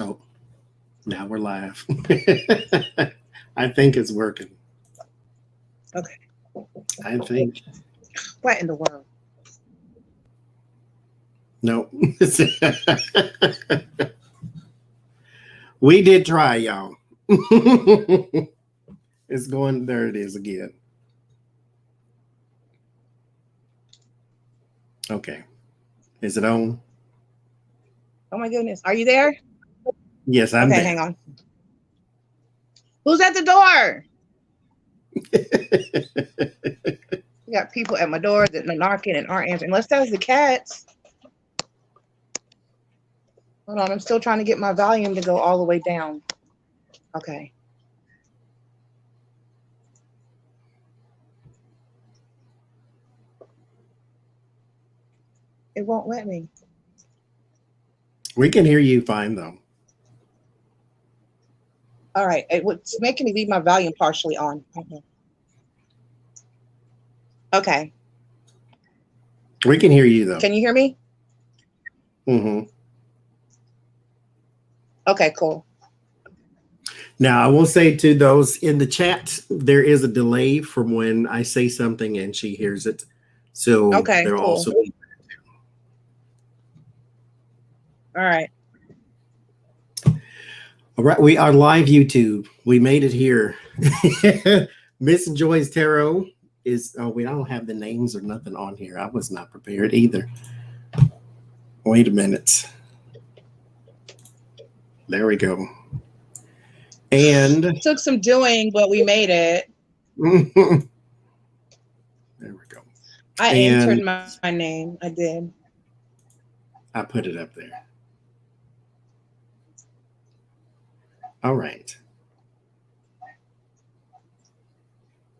Oh, now we're live. I think it's working. Okay. I think. What in the world? No. We did try, y'all. It's going, there it is again. Okay. Is it on? Oh my goodness. Are you there? Yes, I'm okay, there. Hang on. Who's at the door? We got people at my door that are knocking and aren't answering. Unless that's the cats. Hold on, I'm still trying to get my volume to go all the way down. Okay. It won't let me. We can hear you fine, though. All right. It's making me leave my volume partially on. Okay. We can hear you, though. Can you hear me? Mm-hmm. Okay, cool. Now, I will say to those in the chat, there is a delay from when I say something and she hears it. So okay, there cool. also. All right. All right, we are live YouTube. We made it here. Miss Joy's Tarot is, oh, we don't have the names or nothing on here. I was not prepared either. Wait a minute. There we go. And it took some doing, but we made it. There we go. I entered my name. I did. I put it up there. All right.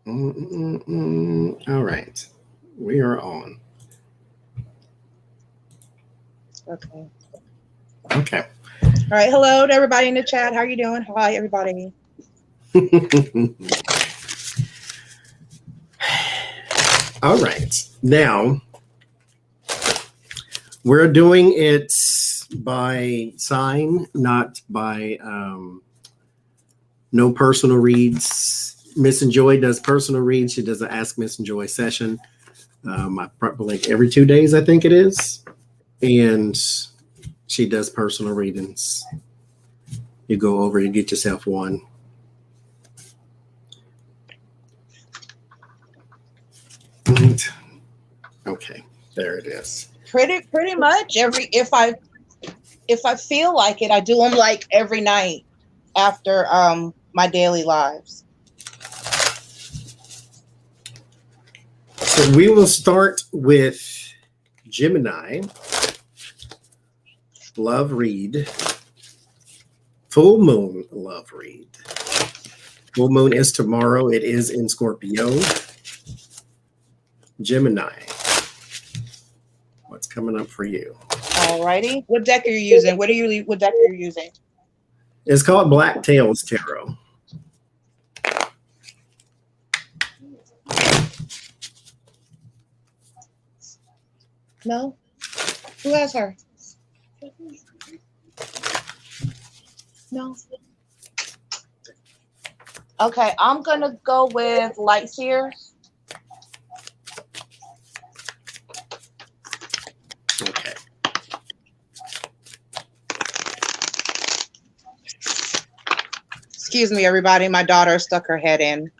All right. We are on. Okay. Okay. All right. Hello to everybody in the chat. How are you doing? Hi, everybody. All right. Now, we're doing it by sign, not by no personal reads. Miss Joy does personal reads. She does an Ask Miss Joy session. I probably every 2 days, I think it is. And she does personal readings. You go over, you get yourself one. Right. Okay, there it is. Pretty much if I feel like it, I do them like every night after my daily lives. So we will start with Gemini. Love read. Full moon love read. Full moon is tomorrow. It is in Scorpio. Gemini. What's coming up for you? Alrighty. What deck are you using? What deck are you using? It's called Black Tails Tarot. No? Who has her? No. Okay, I'm gonna go with Lightseers. Okay. Excuse me, everybody. My daughter stuck her head in.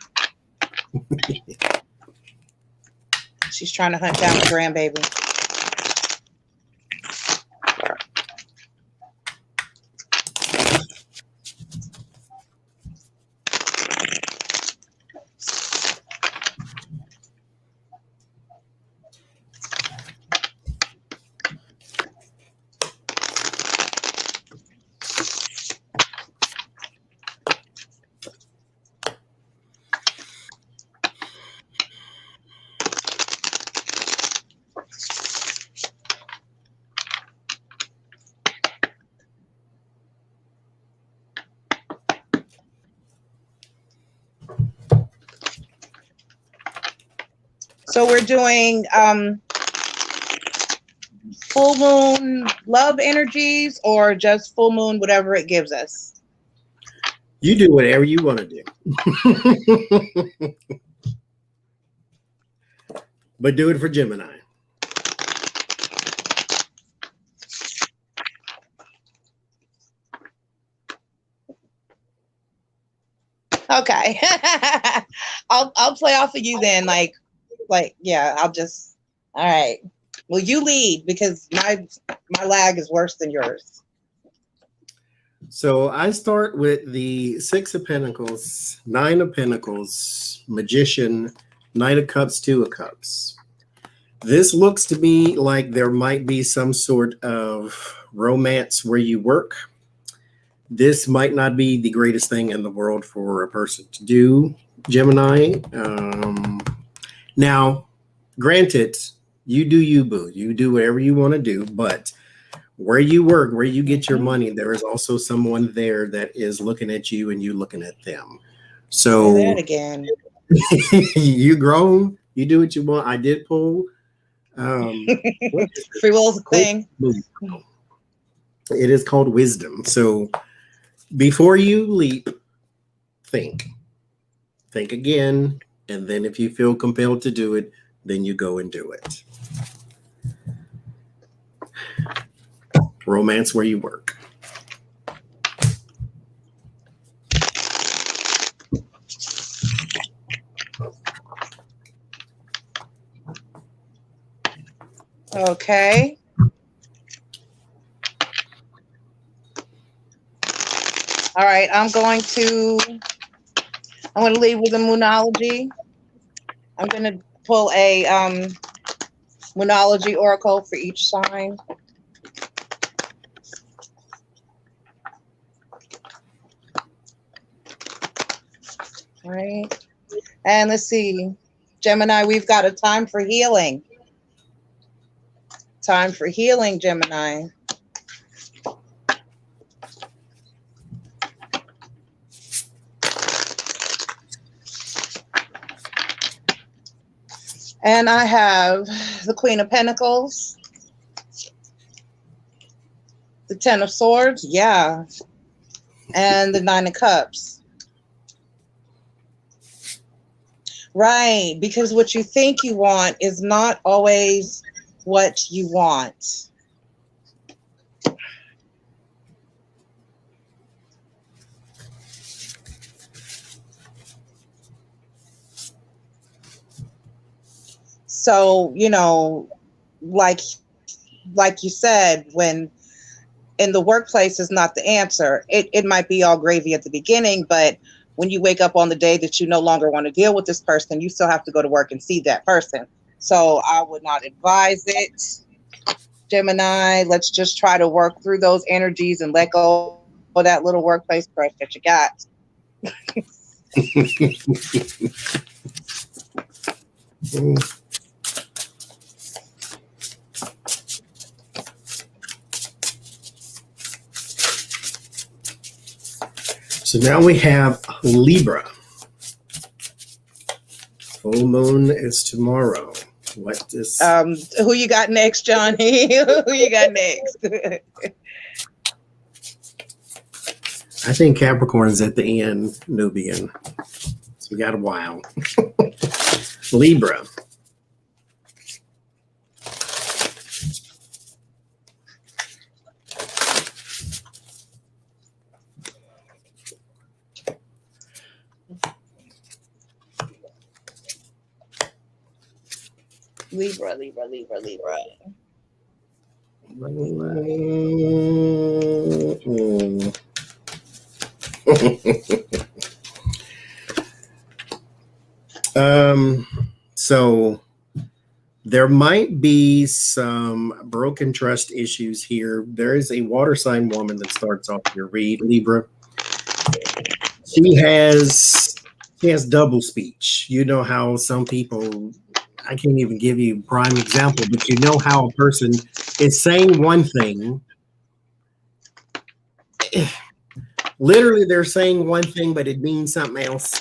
She's trying to hunt down the grandbaby. So we're doing full moon love energies or just full moon, whatever it gives us? You do whatever you want to do. But do it for Gemini. Okay. I'll play off of you then. Like, yeah, all right. Well, you lead because my lag is worse than yours. So I start with the Six of Pentacles, Nine of Pentacles, Magician, Knight of Cups, Two of Cups. This looks to me like there might be some sort of romance where you work. This might not be the greatest thing in the world for a person to do, Gemini. Now, granted, you do you, boo. You do whatever you want to do, but where you work, where you get your money, there is also someone there that is looking at you and you looking at them. So say that again. You grown, you do what you want. I did pull free will's a thing. It is called wisdom. So before you leap, think again, and then if you feel compelled to do it, then you go and do it. Romance where you work. Okay. All right, I'm going to leave with a moonology. I'm going to pull a moonology oracle for each sign. All right. And let's see. Gemini, we've got a time for healing. Time for healing, Gemini. And I have the Queen of Pentacles, the Ten of Swords, yeah, and the Nine of Cups. Right, because what you think you want is not always what you want. So, you know, like you said, when in the workplace is not the answer, it might be all gravy at the beginning, but when you wake up on the day that you no longer want to deal with this person, you still have to go to work and see that person. So I would not advise it. Gemini, let's just try to work through those energies and let go of that little workplace crush that you got. So now we have Libra. Full moon is tomorrow. What is who you got next, Johnny? Who you got next? I think Capricorn is at the end, Nubian. So we got a while. Libra. Libra, Libra, Libra, Libra. So there might be some broken trust issues here. There is a water sign woman that starts off your read, Libra. She has double speech. You know how some people, I can't even give you a prime example, but you know how a person is saying one thing. Literally, they're saying one thing, but it means something else.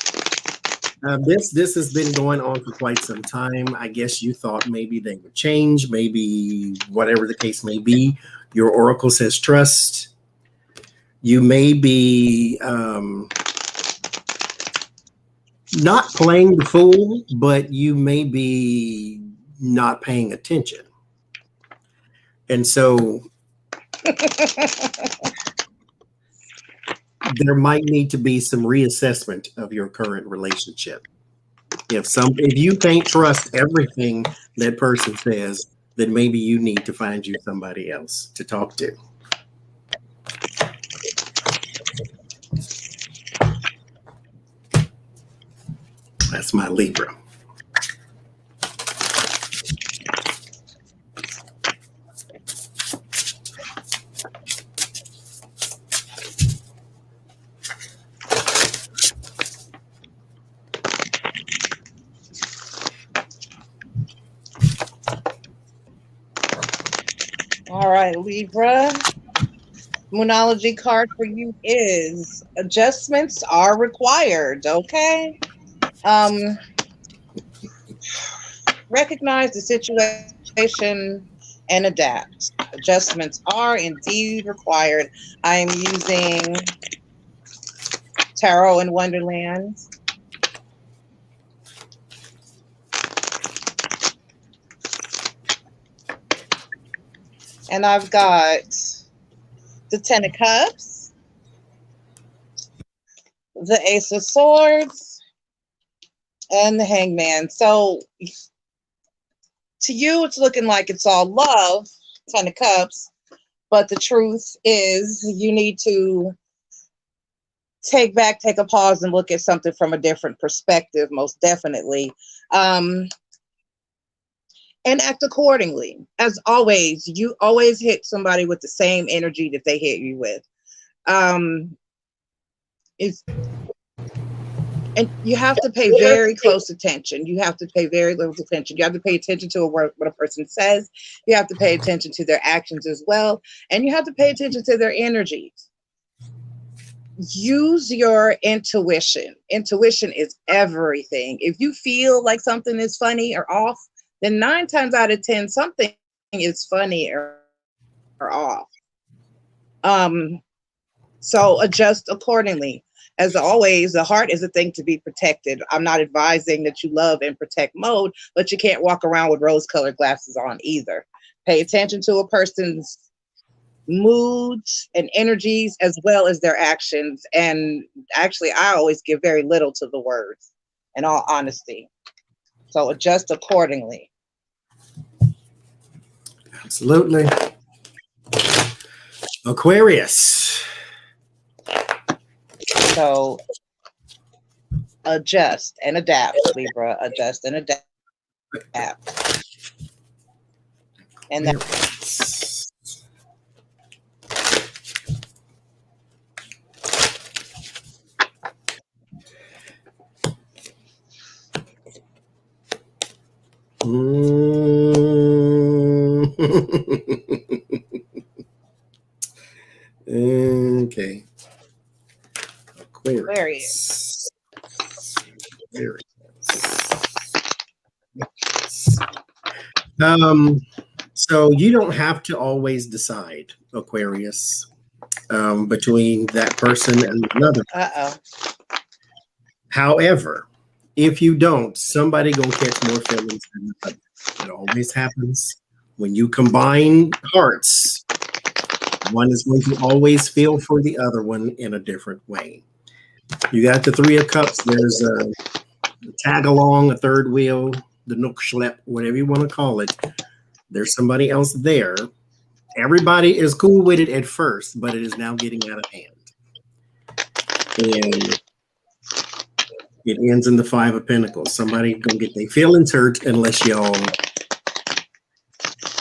This has been going on for quite some time. I guess you thought maybe they would change, maybe whatever the case may be. Your oracle says trust. You may be not playing the fool, but you may be not paying attention. And so there might need to be some reassessment of your current relationship. If you can't trust everything that person says, then maybe you need to find you somebody else to talk to. That's my Libra. All right, Libra. Moonology card for you is adjustments are required. Okay. Recognize the situation and adapt. Adjustments are indeed required. I'm using Tarot in Wonderland. And I've got the Ten of Cups, the Ace of Swords, and the Hangman. So to you, it's looking like it's all love, Ten of Cups, but the truth is you need to take a pause and look at something from a different perspective, most definitely. And act accordingly. As always, you always hit somebody with the same energy that they hit you with. And you have to pay very close attention. You have to pay very close attention. You have to pay attention to what a person says. You have to pay attention to their actions as well. And you have to pay attention to their energies. Use your intuition. Intuition is everything. If you feel like something is funny or off, then 9 times out of 10, something is funny or off. So adjust accordingly. As always, the heart is a thing to be protected. I'm not advising that you love and protect mode, but you can't walk around with rose-colored glasses on either. Pay attention to a person's moods and energies as well as their actions. And actually, I always give very little to the words, in all honesty. So adjust accordingly. Absolutely. Aquarius. So adjust and adapt, Libra. Adjust and adapt. And that. Okay. Aquarius. So you don't have to always decide, Aquarius, between that person and another. However, if you don't, somebody gonna catch more feelings than the other. It always happens when you combine hearts. One is going to always feel for the other one in a different way. You got the Three of Cups. There's a tag along, a third wheel, the nook schlep, whatever you want to call it. There's somebody else there. Everybody is cool with it at first, but it is now getting out of hand. And it ends in the Five of Pentacles. Somebody gonna get their feelings hurt unless y'all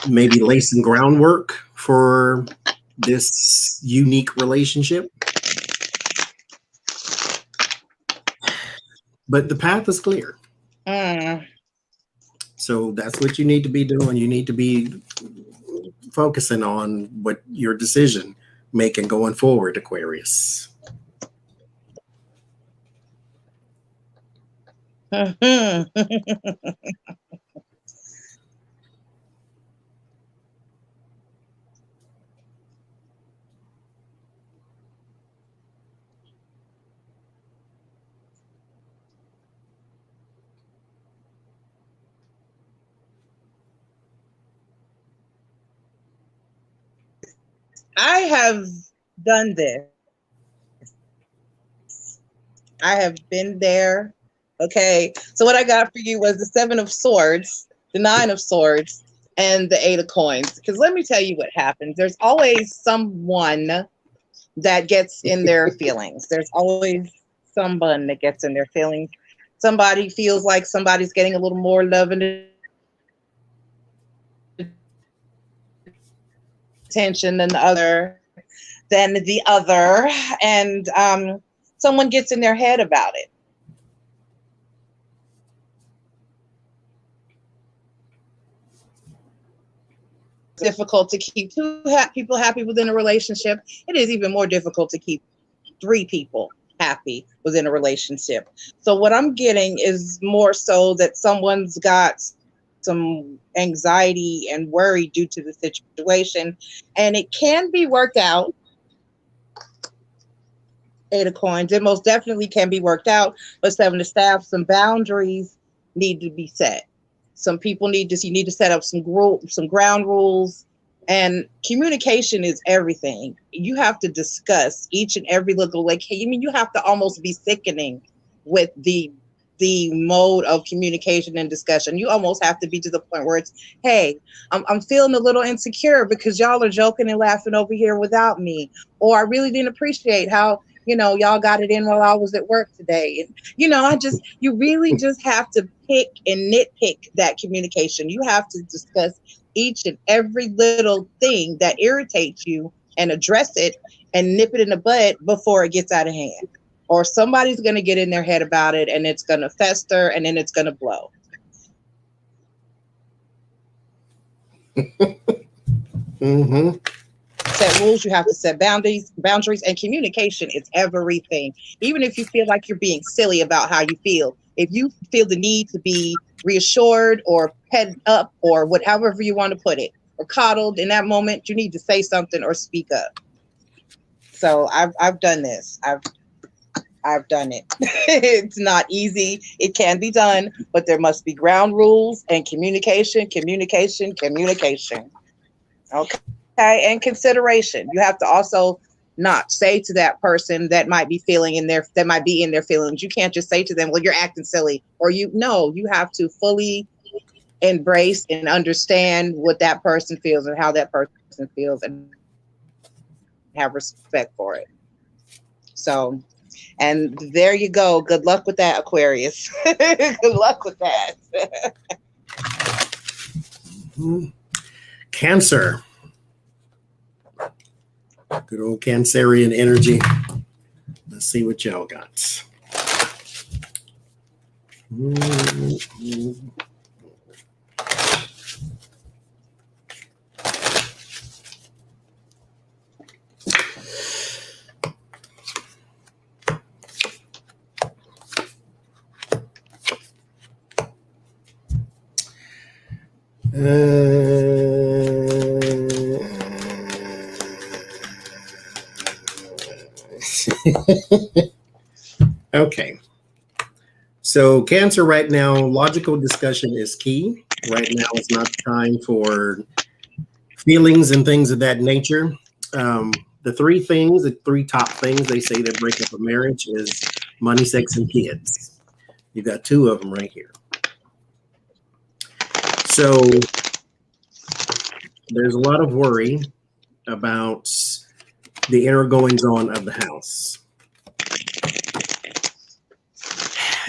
maybe lay some groundwork for this unique relationship. But the path is clear. So that's what you need to be doing. You need to be focusing on what your decision making going forward, Aquarius. I have done this. I have been there. Okay. So what I got for you was the 7 of Swords, the 9 of Swords, and the 8 of Coins. Because let me tell you what happens. There's always someone that gets in their feelings. There's always someone that gets in their feelings. Somebody feels like somebody's getting a little more love and attention than the other, and someone gets in their head about it. It's difficult to keep two people happy within a relationship. It is even more difficult to keep 3 people happy within a relationship. So what I'm getting is more so that someone's got some anxiety and worry due to the situation, and it can be worked out. 8 of Coins, it most definitely can be worked out, but 7 of Staffs, some boundaries need to be set. Some people you need to set up some ground rules, and communication is everything. You have to discuss each and every little, like, I mean, you have to almost be sickening with the mode of communication and discussion. You almost have to be to the point where it's, hey, I'm feeling a little insecure because y'all are joking and laughing over here without me, or I really didn't appreciate how y'all got it in while I was at work today. And you really just have to pick and nitpick that communication. You have to discuss each and every little thing that irritates you and address it and nip it in the bud before it gets out of hand. Or somebody's going to get in their head about it, and it's going to fester, and then it's going to blow. Mm-hmm. Set rules. You have to set boundaries, and communication is everything. Even if you feel like you're being silly about how you feel, if you feel the need to be reassured or petted up or whatever you want to put it, or coddled in that moment, you need to say something or speak up. So I've done this. I've done it. It's not easy. It can be done, but there must be ground rules and communication. Okay. And consideration. You have to also not say to that person that might be in their feelings. You can't just say to them, well, you're acting silly, or you have to fully embrace and understand what that person feels and how that person feels and have respect for it. So, and there you go. Good luck with that, Aquarius. Good luck with that. Cancer. Good old Cancerian energy. Let's see what y'all got. Okay. So Cancer right now, logical discussion is key. Right now is not the time for feelings and things of that nature. The 3 top things they say that break up a marriage is money, sex, and kids. You got 2 of them right here. So there's a lot of worry about the inner goings on of the house.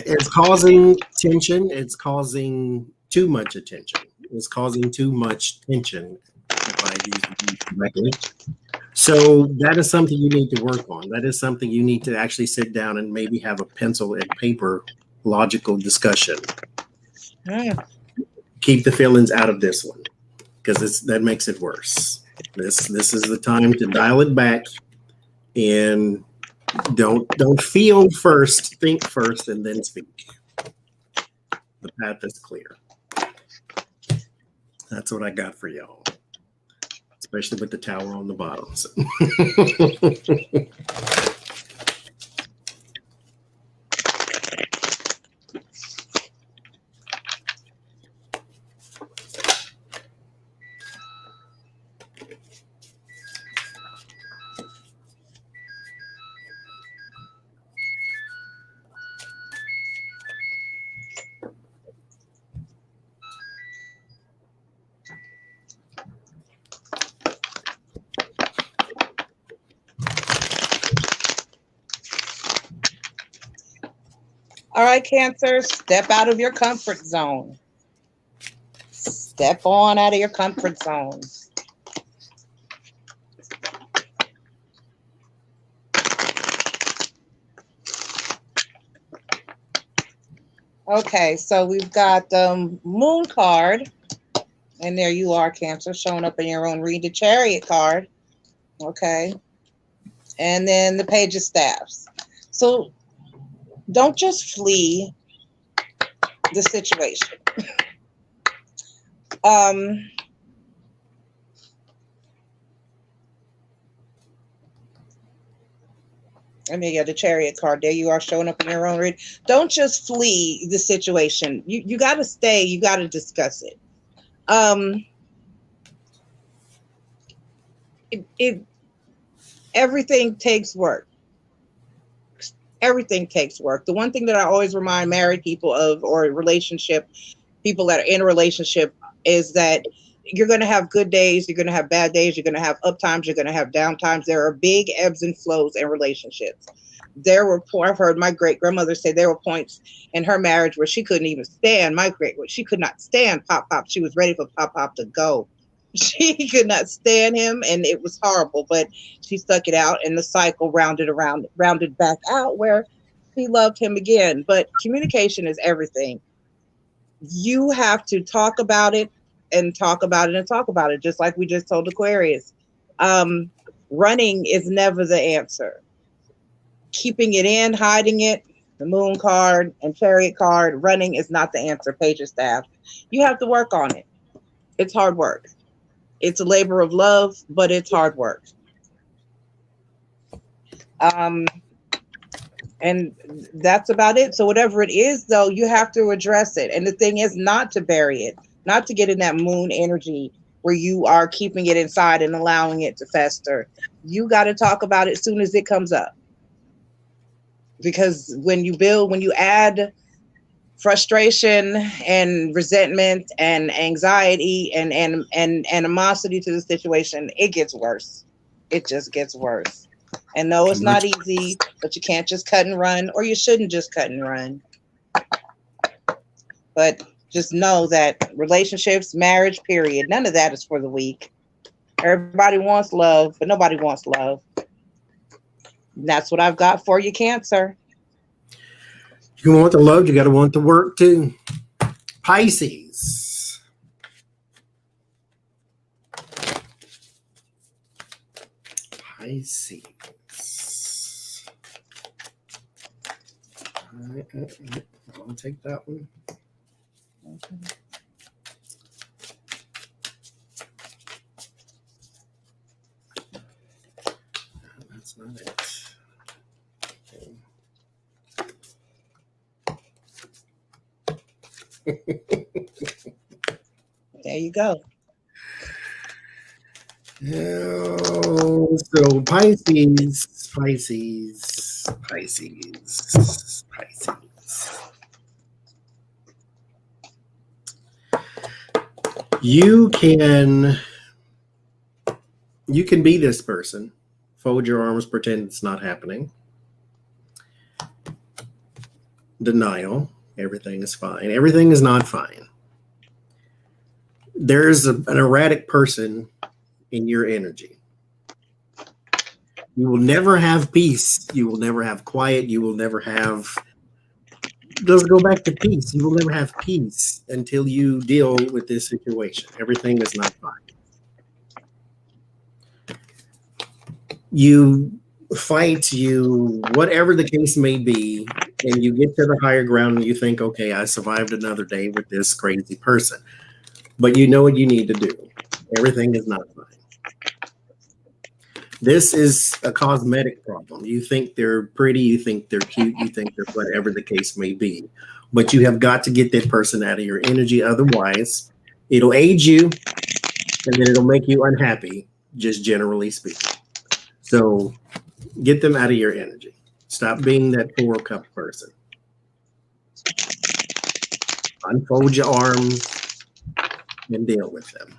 It's causing tension. It's causing too much attention. It's causing too much tension, if I use it correctly. So that is something you need to work on. That is something you need to actually sit down and maybe have a pencil and paper logical discussion. Keep the feelings out of this one, because that makes it worse. This is the time to dial it back and don't feel first, think first, and then speak. The path is clear. That's what I got for y'all. Especially with the tower on the bottom. So. All right, Cancer, step out of your comfort zone. Step on out of your comfort zone. Okay, so we've got the Moon card. And there you are, Cancer, showing up in your own read. The Chariot card. Okay. And then the Page of Staffs. So don't just flee the situation. Let me get the Chariot card. There you are, showing up in your own read. Don't just flee the situation. You got to stay. You got to discuss it. Everything takes work. Everything takes work. The one thing that I always remind married people of, or relationship people that are in a relationship, is that you're going to have good days, you're going to have bad days, you're going to have up times, you're going to have down times. There are big ebbs and flows in relationships. I've heard my great grandmother say there were points in her marriage where she couldn't even stand she could not stand Pop Pop. She was ready for Pop Pop to go. She could not stand him, and it was horrible, but she stuck it out, and the cycle rounded back out where she loved him again. But communication is everything. You have to talk about it and talk about it and talk about it, just like we just told Aquarius. Running is never the answer. Keeping it in, hiding it, the Moon card and Chariot card, running is not the answer, Page of Staff. You have to work on it. It's hard work. It's a labor of love, but it's hard work. And that's about it. So whatever it is, though, you have to address it. And the thing is not to bury it, not to get in that moon energy where you are keeping it inside and allowing it to fester. You got to talk about it as soon as it comes up. Because when you add frustration and resentment and anxiety and animosity to the situation, it gets worse. It just gets worse. And no, it's not easy, but you can't just cut and run, or you shouldn't just cut and run. But just know that relationships, marriage, period, none of that is for the weak. Everybody wants love, but nobody wants love. And that's what I've got for you, Cancer. You want the love, you got to want the work too. Pisces. Pisces. I'll take that one. Okay. That's not it. There you go. Oh, so Pisces. You can be this person. Fold your arms, pretend it's not happening. Denial. Everything is fine. Everything is not fine. There's an erratic person in your energy. You will never have peace. You will never have quiet. You will never have... Let's go back to peace. You will never have peace until you deal with this situation. Everything is not fine. You fight, whatever the case may be, and you get to the higher ground and you think, okay, I survived another day with this crazy person. But you know what you need to do. Everything is not fine. This is a cosmetic problem. You think they're pretty, you think they're cute, you think they're whatever the case may be. But you have got to get that person out of your energy. Otherwise, it'll age you and then it'll make you unhappy, just generally speaking. So get them out of your energy. Stop being that 4 cup person. Unfold your arms and deal with them.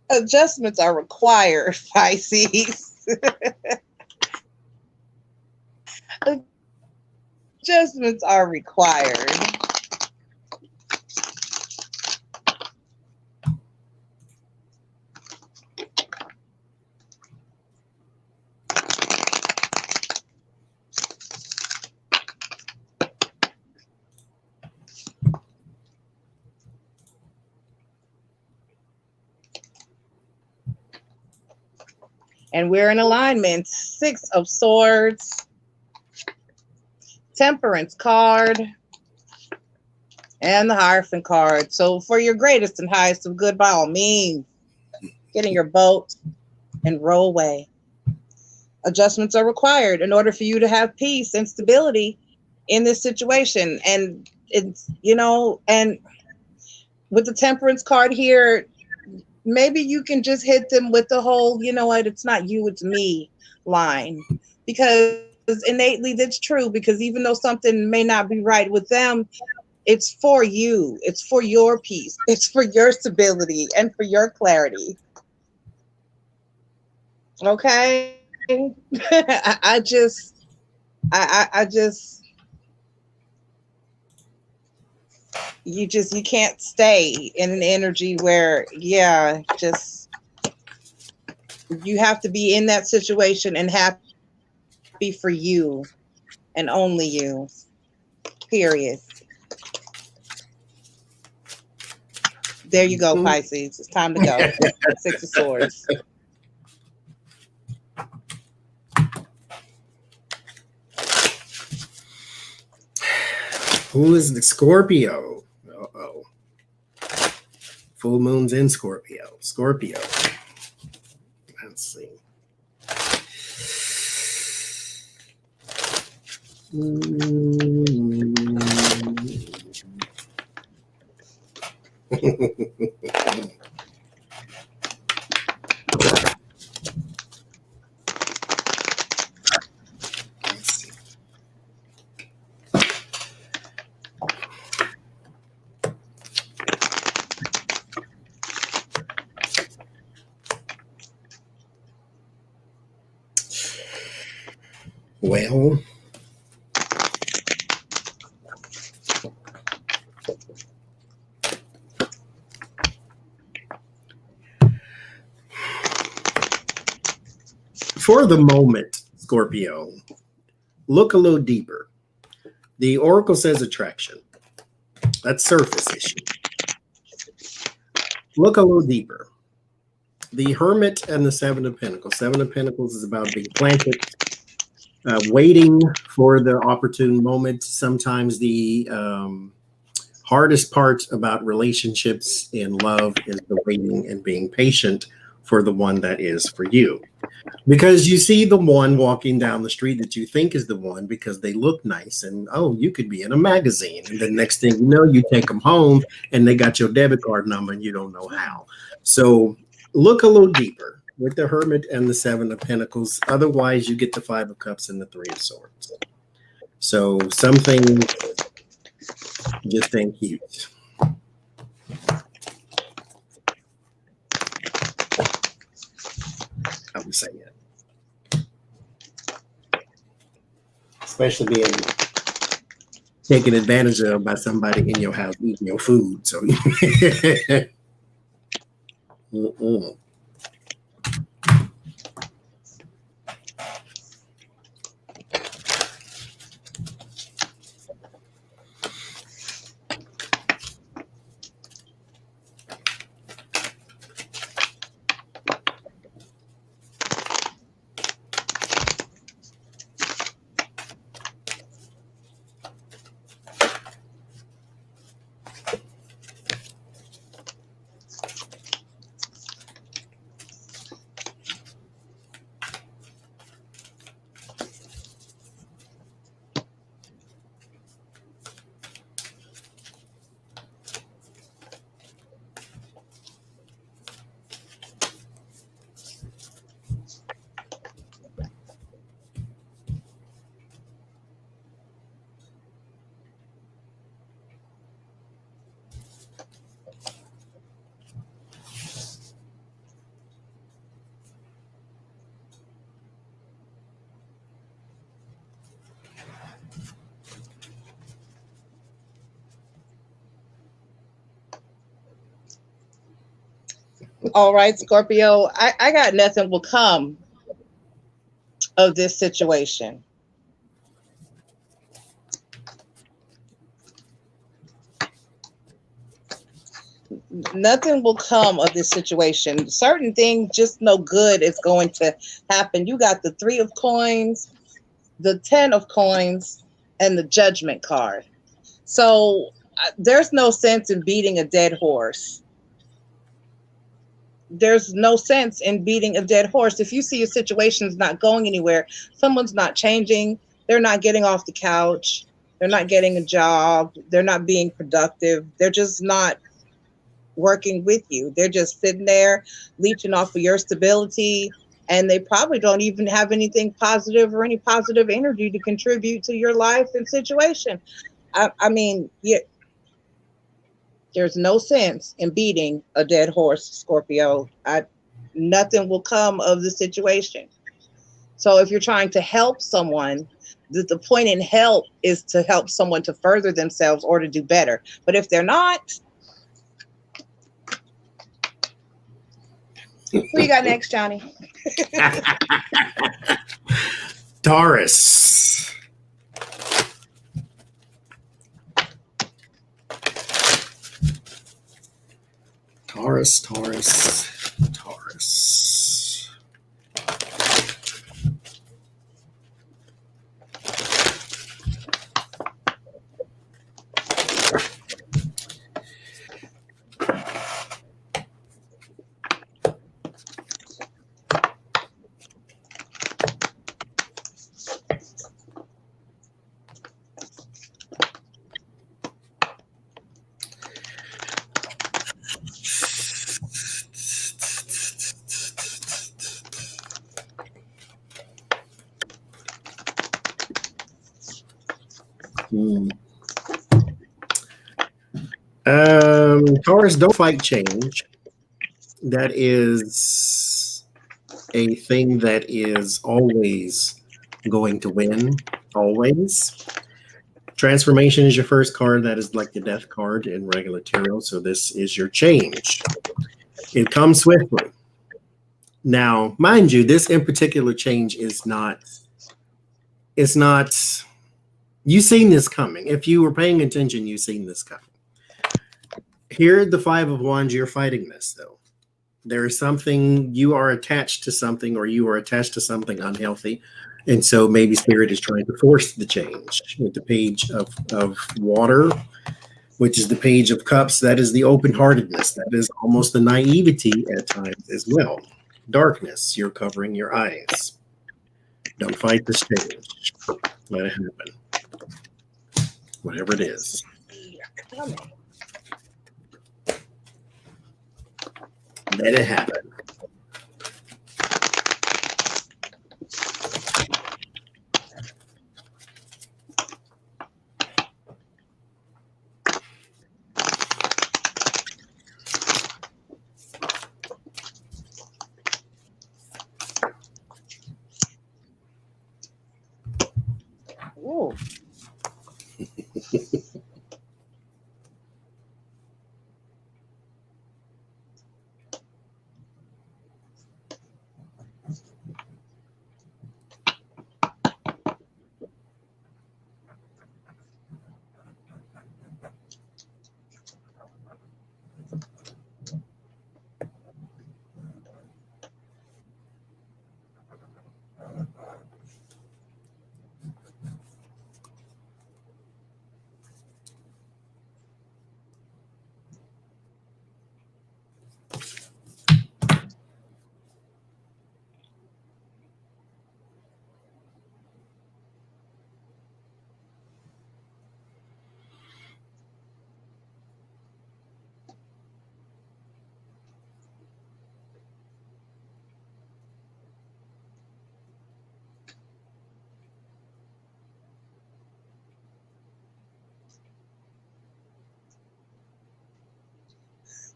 Adjustments are required, Pisces. Adjustments are required. And we're in alignment. 6 of Swords, Temperance card, and the Hierophant card. So for your greatest and highest of good, by all means, get in your boat and row away. Adjustments are required in order for you to have peace and stability in this situation. And it's, you know, and with the Temperance card here, maybe you can just hit them with the whole, you know what, it's not you, it's me line. Because innately that's true, because even though something may not be right with them, it's for you. It's for your peace. It's for your stability and for your clarity. Okay? I just you can't stay in an energy where, yeah, just you have to be in that situation and happy for you and only you, period. There you go, Pisces. It's time to go. 6 of Swords. Who is the Scorpio? Uh-oh. Full moon's in Scorpio. Scorpio. Let's see. Well, for the moment, Scorpio, look a little deeper. The Oracle says attraction. That's surface issue. Look a little deeper. The Hermit and the 7 of Pentacles. 7 of Pentacles is about being planted, waiting for the opportune moment. Sometimes the hardest part about relationships in love is the waiting and being patient for the one that is for you. Because you see the one walking down the street that you think is the one because they look nice and, oh, you could be in a magazine. And the next thing you know, you take them home and they got your debit card number and you don't know how. So look a little deeper with the Hermit and the 7 of Pentacles. Otherwise, you get the 5 of Cups and the 3 of Swords. So something just ain't cute. I'm saying it. Especially being taken advantage of by somebody in your house eating your food. So mm-mm. All right, Scorpio, I got nothing will come of this situation. Nothing will come of this situation. Certain things, just no good is going to happen. You got the 3 of coins, the 10 of coins, and the judgment card. So there's no sense in beating a dead horse. There's no sense in beating a dead horse. If you see your situation's not going anywhere, someone's not changing, they're not getting off the couch, they're not getting a job, they're not being productive, they're just not working with you. They're just sitting there leeching off of your stability, and they probably don't even have anything positive or any positive energy to contribute to your life and situation. I mean, yeah, there's no sense in beating a dead horse, Scorpio. Nothing will come of the situation. So if you're trying to help someone, the point in help is to help someone to further themselves or to do better. But if they're not, who you got next, Johnny? Taurus. Taurus, Taurus, Taurus. Taurus, don't fight change. That is a thing that is always going to win. Always. Transformation is your first card. That is like the death card in regular tarot. So this is your change. It comes swiftly. Now, mind you, this in particular change is not, it's not, you've seen this coming. If you were paying attention, you've seen this coming. Here, the 5 of Wands, you're fighting this, though. There is something, you are attached to something, or you are attached to something unhealthy. And so maybe Spirit is trying to force the change. With the Page of Water, which is the Page of Cups, that is the open-heartedness. That is almost the naivety at times as well. Darkness, you're covering your eyes. Don't fight this change. Let it happen. Whatever it is. Let it happen. Ooh.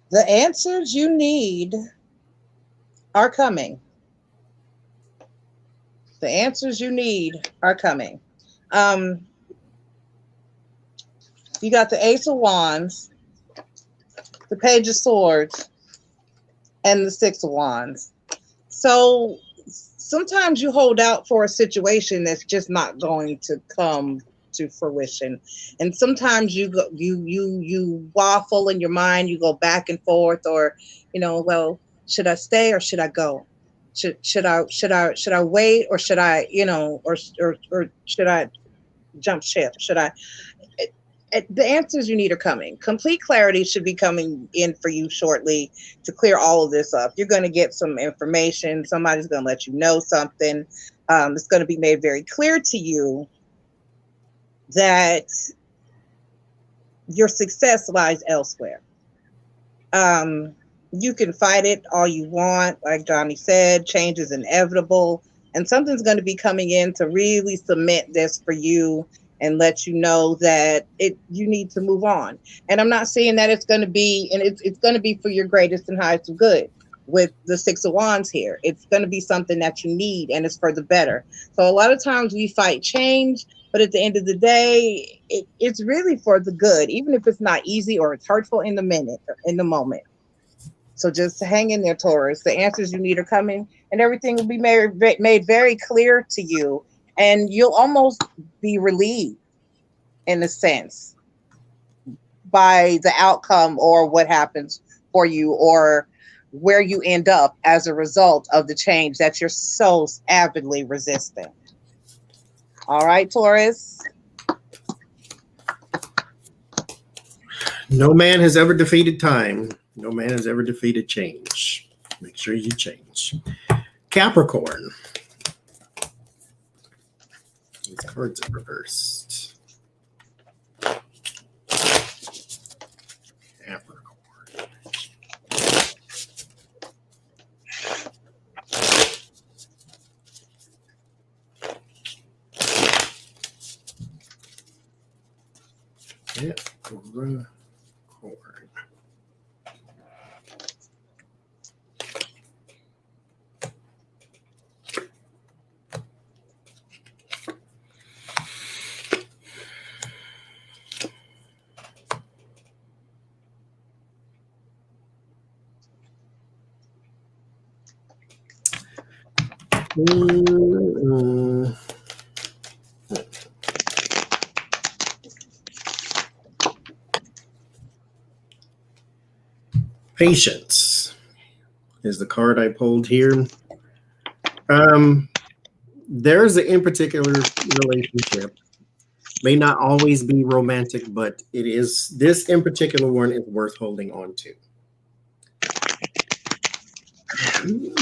The answers you need are coming. The answers you need are coming. You got the Ace of Wands, the Page of Swords, and the Six of Wands. So sometimes you hold out for a situation that's just not going to come to fruition, and sometimes you go, you waffle in your mind. You go back and forth, or well, should I stay or should I go? Should I wait or should I or should I jump ship? Should I? The answers you need are coming. Complete clarity should be coming in for you shortly to clear all of this up. You're going to get some information. Somebody's going to let you know something. It's going to be made very clear to you that your success lies elsewhere. You can fight it all you want. Like Johnny said, change is inevitable. And something's going to be coming in to really cement this for you and let you know that you need to move on. And I'm not saying that it's going to be, and it's going to be for your greatest and highest of good. With the Six of Wands here, it's going to be something that you need, and it's for the better. So a lot of times we fight change, but at the end of the day, it's really for the good, even if it's not easy or it's hurtful in the moment. So just hang in there, Taurus. The answers you need are coming, and everything will be made very clear to you. And you'll almost be relieved, in a sense, by the outcome or what happens for you or where you end up as a result of the change that you're so avidly resisting. All right, Taurus. No man has ever defeated time. No man has ever defeated change. Make sure you change. Capricorn. These cards are reversed. Capricorn. Capricorn. Patience is the card I pulled here. There's an in particular relationship. May not always be romantic, but it is. This in particular one is worth holding on to.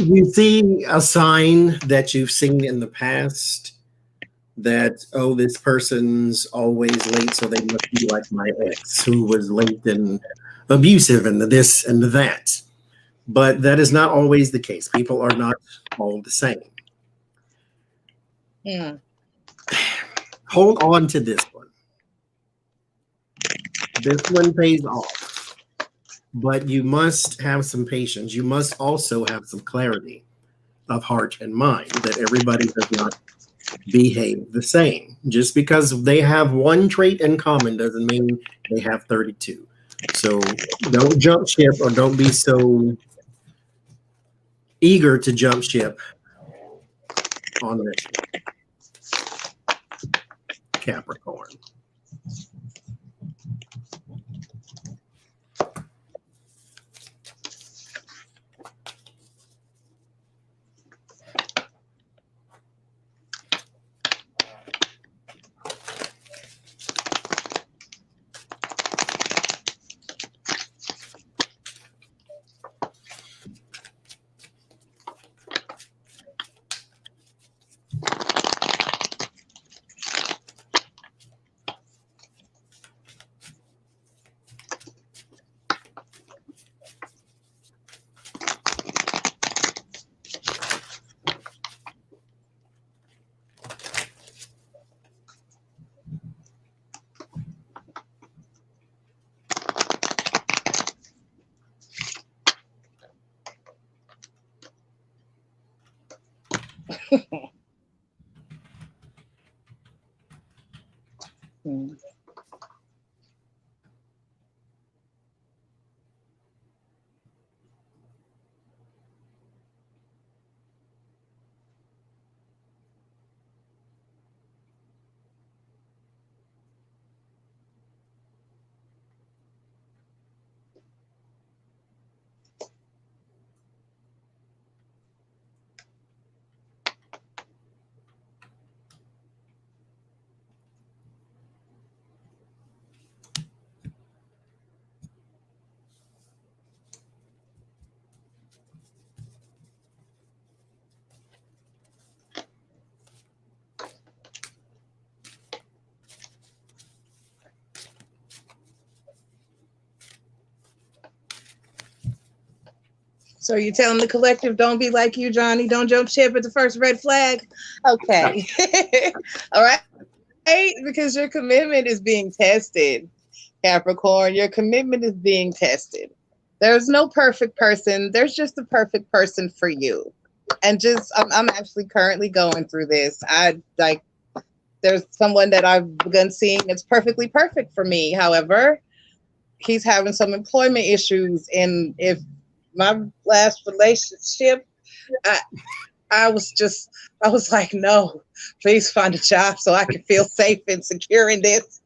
You see a sign that you've seen in the past that, oh, this person's always late, so they must be like my ex who was late and abusive and the this and the that. But that is not always the case. People are not all the same. Yeah. Hold on to this one. This one pays off. But you must have some patience. You must also have some clarity of heart and mind that everybody does not behave the same. Just because they have one trait in common doesn't mean they have 32. So don't jump ship, or don't be so eager to jump ship on this Capricorn. Hmm. So you're telling the collective, don't be like you, Johnny. Don't jump ship at the first red flag. Okay. All right. Because your commitment is being tested, Capricorn. Your commitment is being tested. There's no perfect person. There's just the perfect person for you. And just, I'm actually currently going through this. There's someone that I've begun seeing that's perfectly perfect for me. However, he's having some employment issues. And if my last relationship, I was like, no, please find a job so I can feel safe and secure in this.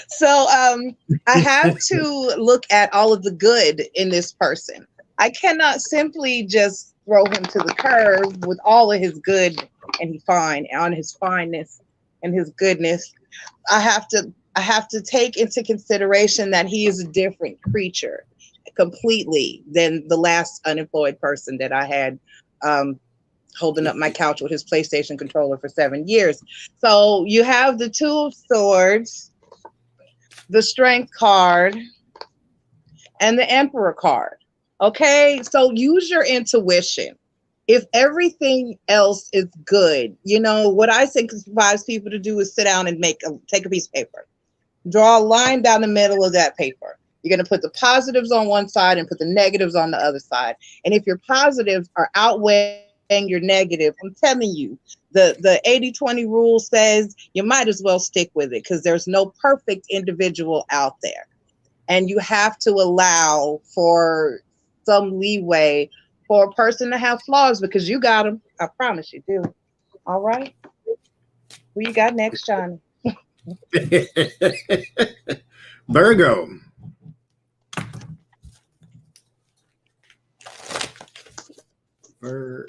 So I have to look at all of the good in this person. I cannot simply just throw him to the curb with all of his good and on his fineness and his goodness. I have to take into consideration that he is a different creature completely than the last unemployed person that I had holding up my couch with his PlayStation controller for 7 years. So you have the Two of Swords, the Strength card, and the Emperor card. Okay, so use your intuition. If everything else is good, what I advise people to do is sit down and take a piece of paper, draw a line down the middle of that paper. You're going to put the positives on one side and put the negatives on the other side. And if your positives are outweighing your negative, I'm telling you, the 80-20 rule says you might as well stick with it, because there's no perfect individual out there. And you have to allow for some leeway for a person to have flaws, because you got them. I promise you do. All right. Who you got next, Johnny? Virgo. Virgo.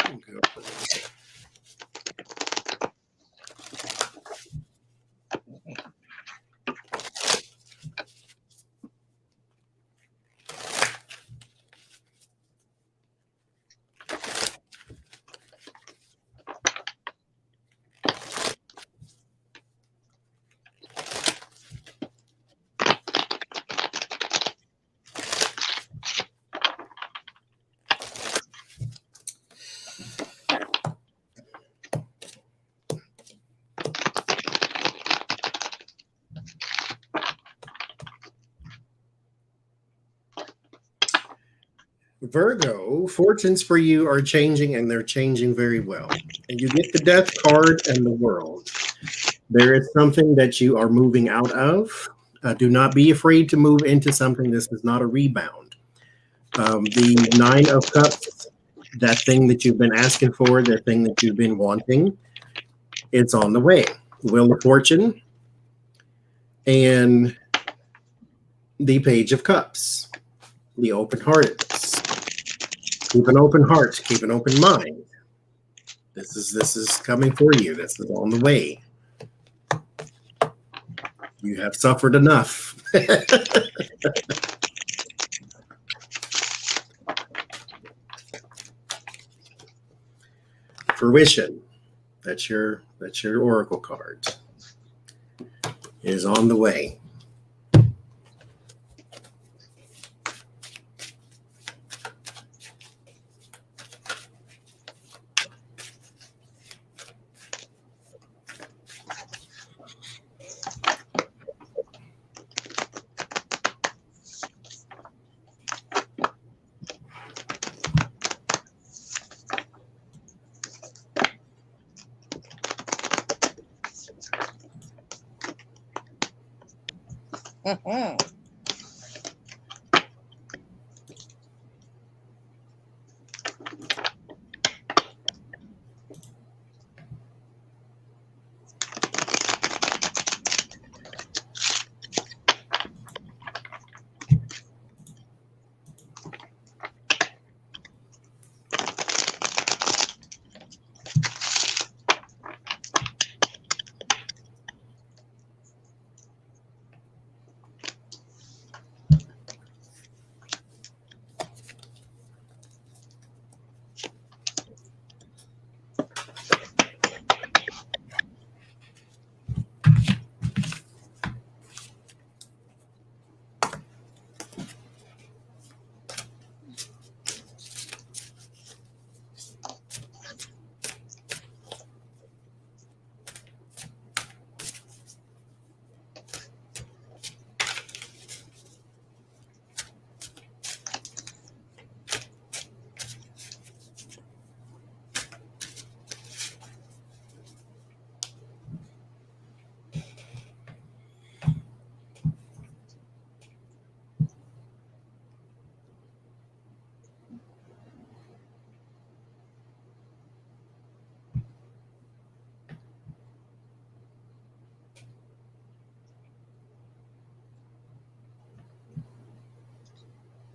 Virgo, fortunes for you are changing, and they're changing very well. And you get the Death card and the World. There is something that you are moving out of. Do not be afraid to move into something. This is not a rebound. The Nine of Cups, that thing that you've been asking for, that thing that you've been wanting, it's on the way. Wheel of Fortune and the Page of Cups, the open-heartedness. Keep an open heart, keep an open mind. This is coming for you. This is on the way. You have suffered enough. Fruition. That's your oracle card. Is on the way. Mhm.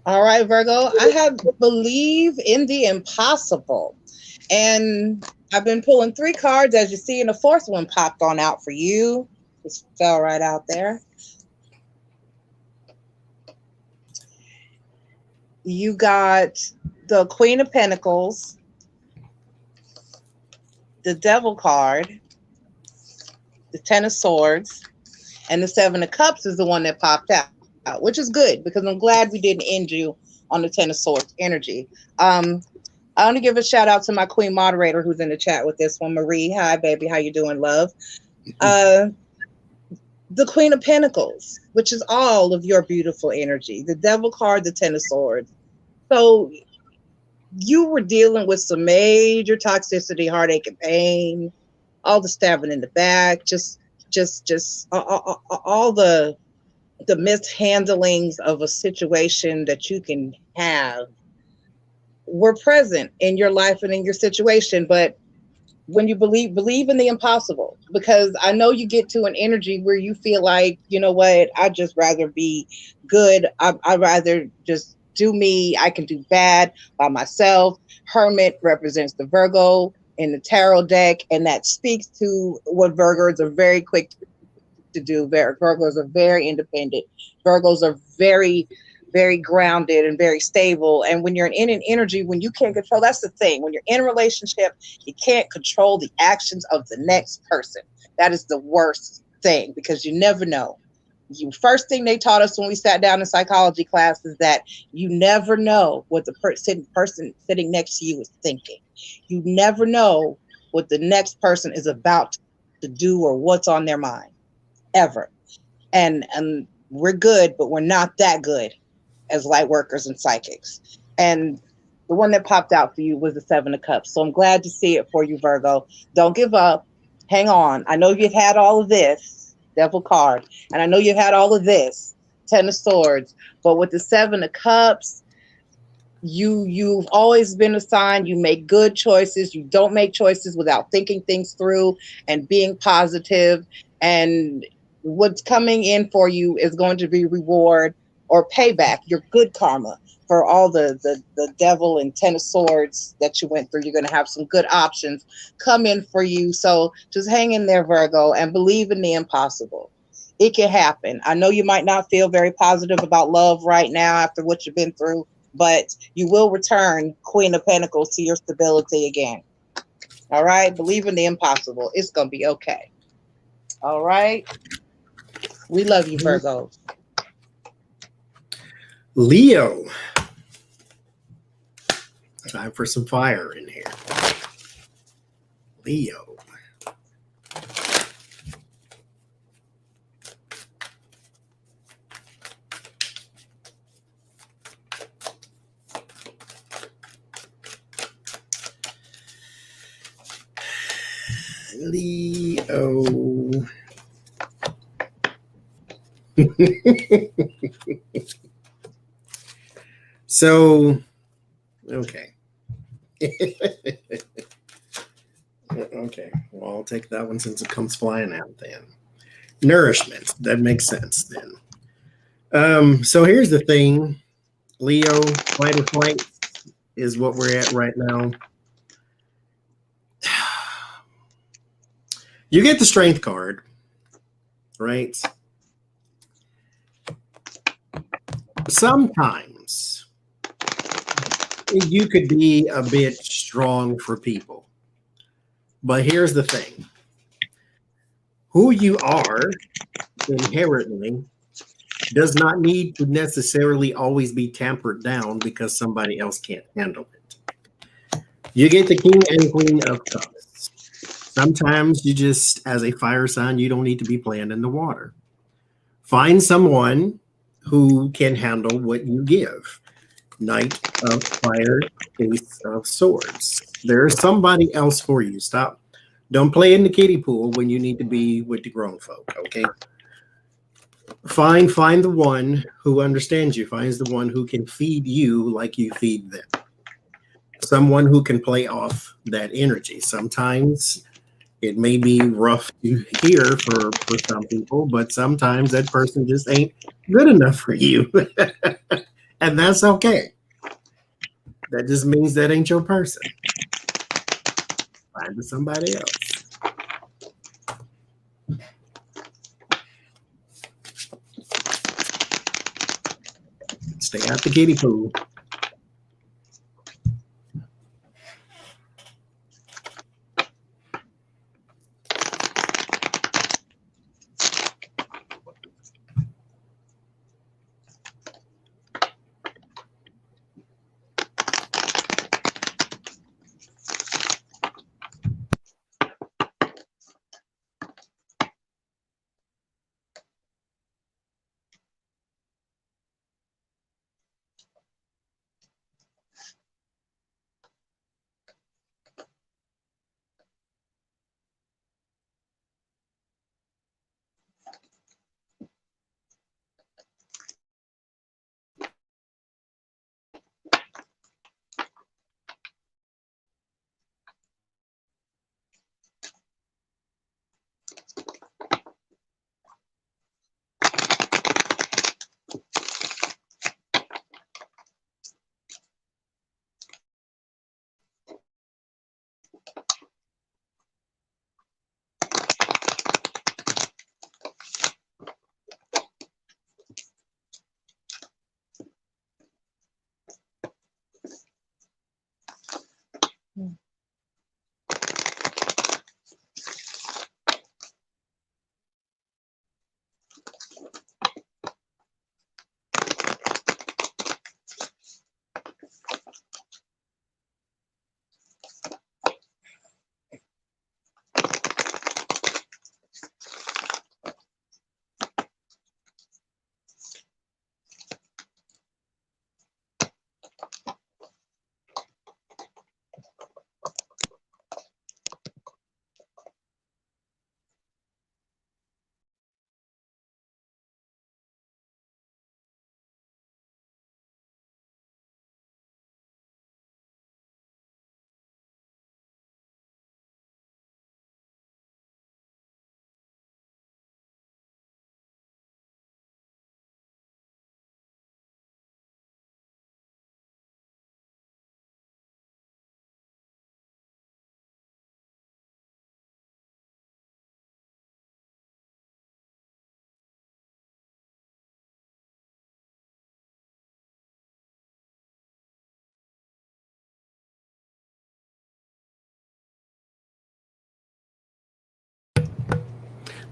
All right, Virgo, I have believe in the impossible. And I've been pulling 3 cards. As you see, and the 4th one popped on out for you. Just fell right out there. You got the Queen of Pentacles, the Devil card, the Ten of Swords, and the 7 of Cups is the one that popped out, which is good because I'm glad we didn't end you on the Ten of Swords energy. I want to give a shout out to my queen moderator who's in the chat with this one, Marie. Hi, baby. How you doing, love? The Queen of Pentacles, which is all of your beautiful energy. The Devil card, the Ten of Swords. So you were dealing with some major toxicity, heartache, and pain, all the stabbing in the back, just all the mishandlings of a situation that you can have were present in your life and in your situation. But when you believe in the impossible, because I know you get to an energy where you feel like, you know what, I'd just rather be good. I'd rather just do me. I can do bad by myself. Hermit represents the Virgo in the tarot deck, and that speaks to what Virgos are very quick to do. Virgos are very independent. Virgos are very, very grounded and very stable. And when you're in an energy, when you can't control, that's the thing. When you're in a relationship, you can't control the actions of the next person. That is the worst thing, because you never know. First thing they taught us when we sat down in psychology class is that you never know what the person sitting next to you is thinking. You never know what the next person is about to do or what's on their mind, ever. And we're good, but we're not that good as light workers and psychics. And The one that popped out for you was the Seven of Cups. So I'm glad to see it for you, Virgo. Don't give up. Hang on. I know you've had all of this, Devil card, and I know you've had all of this, Ten of Swords. But with the Seven of Cups, you've always been a sign. You make good choices. You don't make choices without thinking things through and being positive. And what's coming in for you is going to be reward or payback, your good karma for all the devil and Ten of Swords that you went through. You're going to have some good options come in for you. So just hang in there, Virgo, and believe in the impossible. It can happen. I know you might not feel very positive about love right now after what you've been through, but you will return Queen of Pentacles to your stability again. All right? Believe in the impossible. It's going to be okay. All right? We love you, Virgo. Leo. Time for some fire in here. Leo. Leo. So, okay. Okay, well, I'll take that one since it comes flying out then. Nourishment, that makes sense then. So here's the thing, Leo, fight or flight is what we're at right now. You get the strength card, right? Sometimes you could be a bit strong for people. But here's the thing. Who you are inherently does not need to necessarily always be tampered down because somebody else can't handle it. You get the King and Queen of Cups. Sometimes you just, as a fire sign, you don't need to be playing in the water. Find someone who can handle what you give. Knight of Fire, Ace of Swords. There's somebody else for you. Stop. Don't play in the kiddie pool when you need to be with the grown folk, okay? Find the one who understands you. Find the one who can feed you like you feed them. Someone who can play off that energy. Sometimes it may be rough to hear for some people, but sometimes that person just ain't good enough for you. And that's okay. That just means that ain't your person. Find somebody else. Stay out the kiddie pool.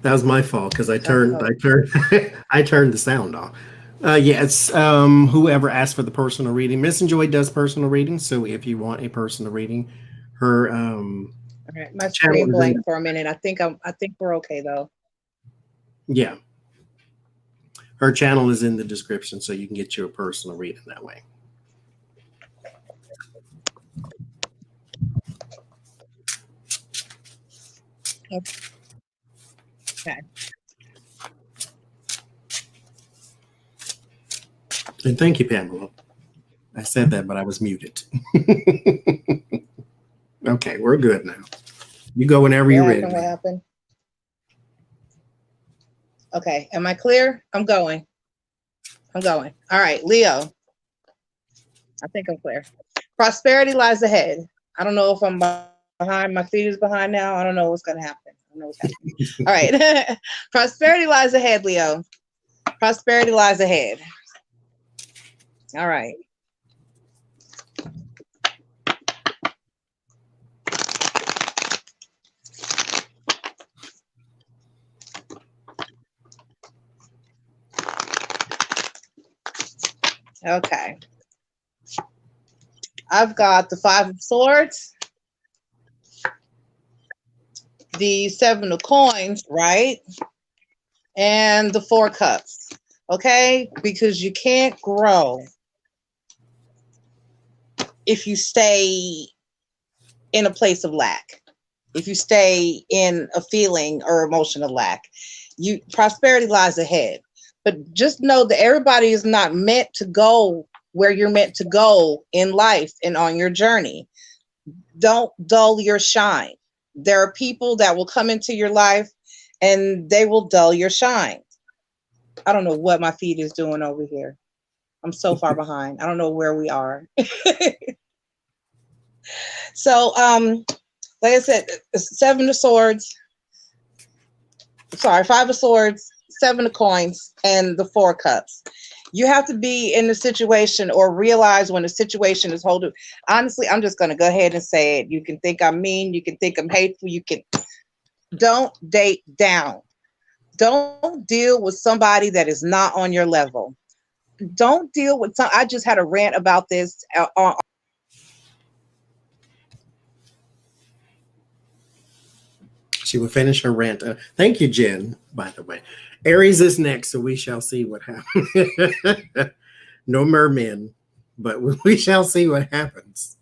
That was my fault because I turned Oh, I turned the sound off. Yeah, it's whoever asked for the personal reading. Miss and Joy does personal readings, so if you want a personal reading, her all right. My channel screen is in. blanked for a minute. I think we're okay though. Yeah, her channel is in the description, so you can get you a personal reading that way. Okay. And thank you, Pamela. I said that, but I was muted. Okay, we're good now. You go whenever What you're ready. happened? What happened? Okay. Am I clear? I'm going. I'm going. All right, Leo. I think I'm clear. Prosperity lies ahead. I don't know if I'm behind. My feet is behind now. I don't know what's going to happen. I don't know what's happening. All right. Prosperity lies ahead, Leo. Prosperity lies ahead. All right. Okay. I've got the Five of Swords, the Seven of Coins, right? And the Four Cups. Okay? Because you can't grow if you stay in a place of lack. If you stay in a feeling or emotion of lack. Prosperity lies ahead. But just know that everybody is not meant to go where you're meant to go in life and on your journey. Don't dull your shine. There are people that will come into your life and they will dull your shine. I don't know what my feed is doing over here. I'm so far behind. I don't know where we are. So, like I said, Seven of Swords. Sorry, Five of Swords, Seven of Coins, and the Four Cups. You have to be in the situation or realize when the situation is holding. Honestly, I'm just going to go ahead and say it. You can think I'm mean. You can think I'm hateful. Don't date down. Don't deal with somebody that is not on your level. Don't deal with I just had a rant about this. She will finish her rant. Thank you, Jen, by the way. Aries is next, so we shall see what happens. No mermen, but we shall see what happens.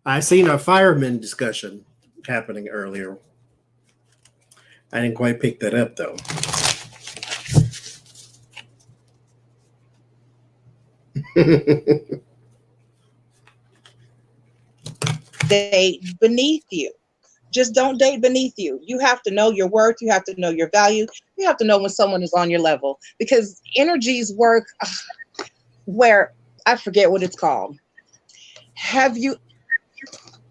I seen a fireman discussion happening earlier. I didn't quite pick that up, though. Date beneath you. Just don't date beneath you. You have to know your worth. You have to know your value. You have to know when someone is on your level, because energies work where I forget what it's called. Have you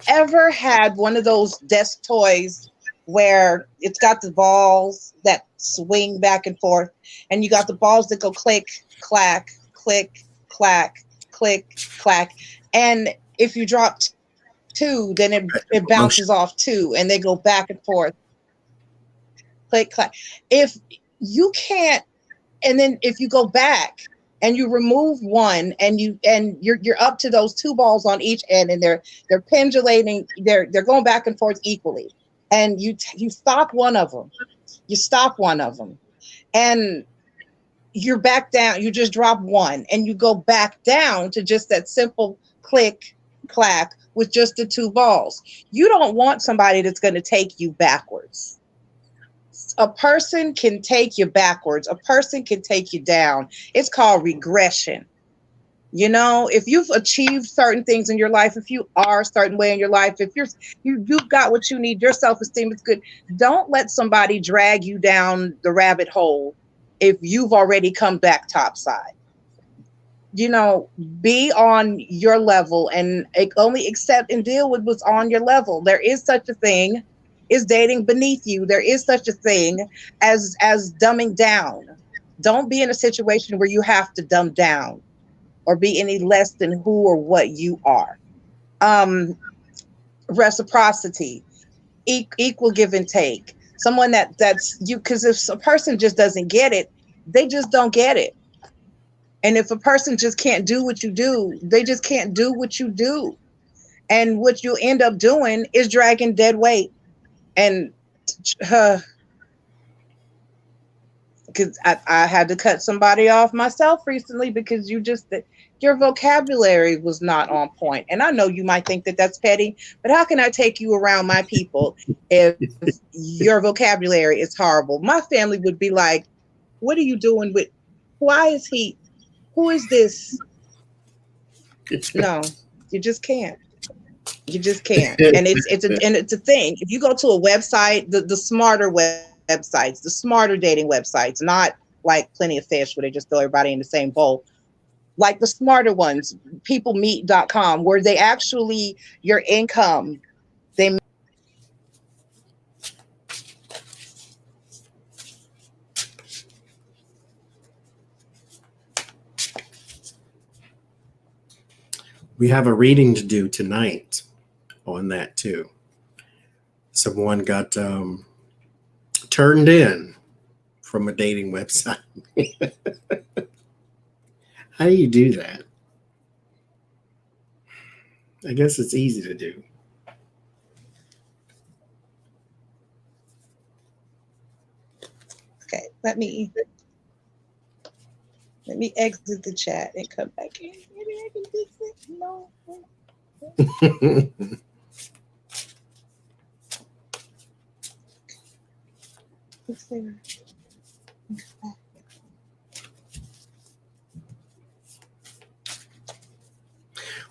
ever had one of those desk toys where it's got the balls that swing back and forth, and you got the balls that go click, clack, click, clack, click, clack, and if you drop two, then it bounces off two, and they go back and forth, click, clack. If you can't, and then if you go back and you remove one, and you're up to those two balls on each end, and they're pendulating, they're going back and forth equally, and you stop one of them, and you're back down. You just drop one, and you go back down to just that simple click, clack with just the two balls. You don't want somebody that's going to take you backwards. A person can take you backwards. A person can take you down. It's called regression. You know, if you've achieved certain things in your life, if you are a certain way in your life, if you've got what you need, your self-esteem is good, don't let somebody drag you down the rabbit hole if you've already come back topside. You know, be on your level and only accept and deal with what's on your level. There is such a thing as dating beneath you. There is such a thing as dumbing down. Don't be in a situation where you have to dumb down or be any less than who or what you are. Reciprocity. equal give and take. Someone that's you, because if a person just doesn't get it, they just don't get it. And if a person just can't do what you do, they just can't do what you do. And what you end up doing is dragging dead weight. And because I had to cut somebody off myself recently because your vocabulary was not on point. And I know you might think that that's petty, but how can I take you around my people if your vocabulary is horrible? My family would be like, what are you doing with, who is this? No, you just can't. You just can't. And it's a thing. If you go to a website, the smarter websites, the smarter dating websites, not like Plenty of Fish where they just throw everybody in the same bowl. Like the smarter ones, peoplemeet.com, where they actually, your income, they We have a reading to do tonight on that too. Someone got turned in from a dating website. How do you do that? I guess it's easy to do. Okay, let me exit the chat and come back in. Maybe I can fix it. No.